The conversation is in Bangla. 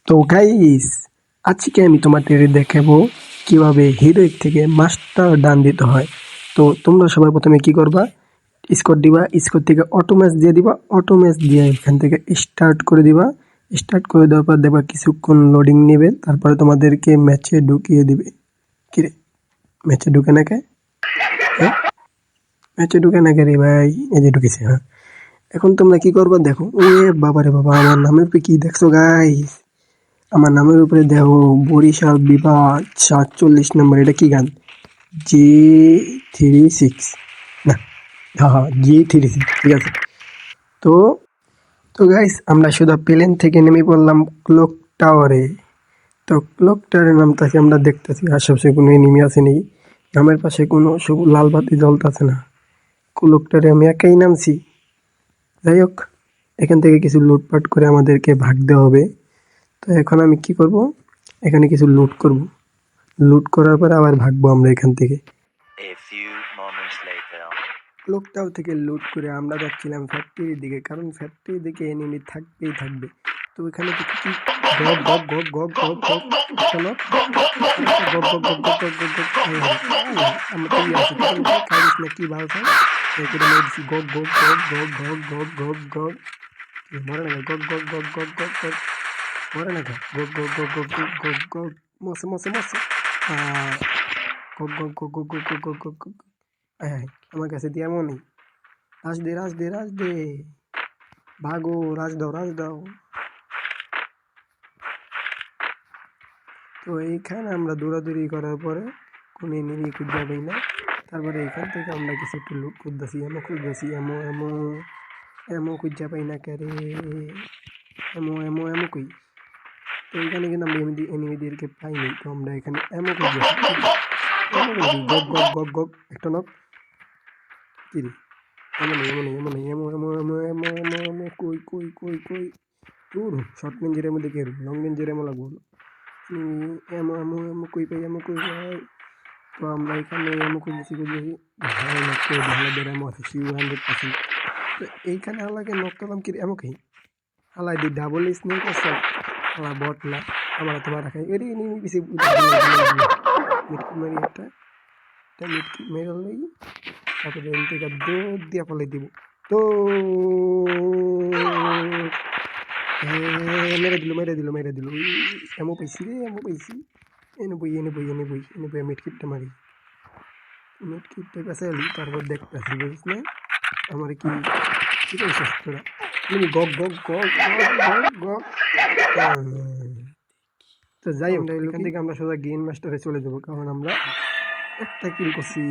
তো গাইস, আজকে আমি তোমাদের দেখাবো কিভাবে হিরোইক থেকে মাস্টার ডান দিতে হয়। তো তোমরা সবাই প্রথমে কি করবা, স্কোর দিবা, স্কোর থেকে অটো ম্যাচ দিয়ে দিবা, অটো ম্যাচ দিয়ে এখান থেকে স্টার্ট করে দিবা। স্টার্ট করে দেওয়ার পর দেখবা কিছুক্ষণ লোডিং নেবে, তারপরে তোমাদেরকে ম্যাচে ঢুকিয়ে দিবে। কিরে, ম্যাচে ঢুকে না কে? হ্যাঁ, ম্যাচে ঢুকে না কে রে ভাই? এই যে ঢুকেছে। হ্যাঁ, এখন তোমরা কি করবা দেখো। ওরে বাবা রে বাবা, আমার নামের উপরে কি দেখছো গাইস? আমার নামের উপরে দেখো বরিশাল বিভাগ 47 নম্বর। এটা কি গান? G36 না, হ্যাঁ হ্যাঁ G36, ঠিক আছে। তো তো গাইস, আমরা শুধু প্লেন থেকে নেমে পড়লাম ক্লক টাওয়ারে। তো ক্লক টাওয়ারে নামতেছি, আমরা দেখতেছি আশেপাশে কোনো এনিমি আছে নাকি। নামের পাশে কোনো লাল বাতি জ্বলতেছে না। ক্লক টাওয়ারে আমি একাই নামছি। যাই হোক, এখান থেকে কিছু লুটপাট করে আমাদেরকে ভাগতে হবে। তো এখন আমি কি করব, এখানে কিছু লুট করব। লুট করার পর আবার ভাগবো আমরা এখান থেকে। ক্লকটাও থেকে লুট করে আমরা যাচ্ছিলাম ফ্যাক্টরির দিকে, কারণ ফ্যাক্টরির দিকে এনিমি থাকবেই থাকবে। তো এখানে দেখি কি গগ গগ গগ গগ গগ গগ চলো, গগ গগ গগ গগ গগ গগ গগ। আমরা তো আছি কিন্তু ভাই খাইস না কি ভালো খাই করে মেরে দিছি। গগ গগ গগ গগ গগ গগ গগ গগ, মরে না গগ গগ গগ গগ গগ গগ, মরে না গগ গগ গগ গগ গগ গগ গগ, মসে মসে মসে গগ গগ গগ গগ গগ গগ গগ গগ। আমার কাছে দিয়ে এমন নেই। রাজ দে রাজ দে রাজ দে, ভাগো, রাজ দাও রাজ দাও। তো এইখানে আমরা দৌড়াদৌড়ি করার পরে কোনো এনিমি খুঁজে পাই না। তারপরে এখান থেকে আমরা কিছু একটু লুট খুঁজতেছি, এমো খুঁজতেছি, এমো এমো এমো খুঁজে পাই না ক্যারে, এমো এমো এমো কই। তো এইখানে কিন্তু আমরা এনিমিদেরকে পাইনি। তো আমরা এখানে এমো খুঁজতেছি, এমো খুঁজছি, গগ গগ গগ গগ, একটা নক। কি রে, এমো নেই এমো নেই এমো নেই এমো এমো এমো এমো এমো এমো কই কই কই কই। দূর, শর্ট রেঞ্জের মধ্যে কে লং রেঞ্জের এমো লাগবো। এমো এমো এমো কই পাই, এমো কই পাই। তো আমরা এখানে এমো খুঁজেছি খুঁজেছি, ভালো লাগতো ভালোদের এমো আছে শিউ 100%। তো এইখানে আলাকে নক করলাম কি এমো খাই, আলাই দি ডাবল স্নেক আছে, আলা বট না, আমরা তোমার রাখাই এরি নিয়ে বেশি মিটকি মারি একটা মিটকি মেরে লই। তারপরে এন থেকে দৌড় দিয়া ফেলে দিব। তো মেরে দিল মেরে দিল মেরে দিল, এমো পাইছি রে এমো পাইছি। এনে বই এনে বই এনে বই এনে বই মিটকিটটা মারি, মিটকিটটা কাছে আলি। তারপর দেখতেছি বুঝিস না আমার কি কি করছিস তোরা। তুমি গগ গগ গগ গগ গগ গগ। তো যাই হোক, এখান থেকে আমরা সোজা গেম মাস্টারে চলে যাবো, কারণ আমরা একটা কিল করছি।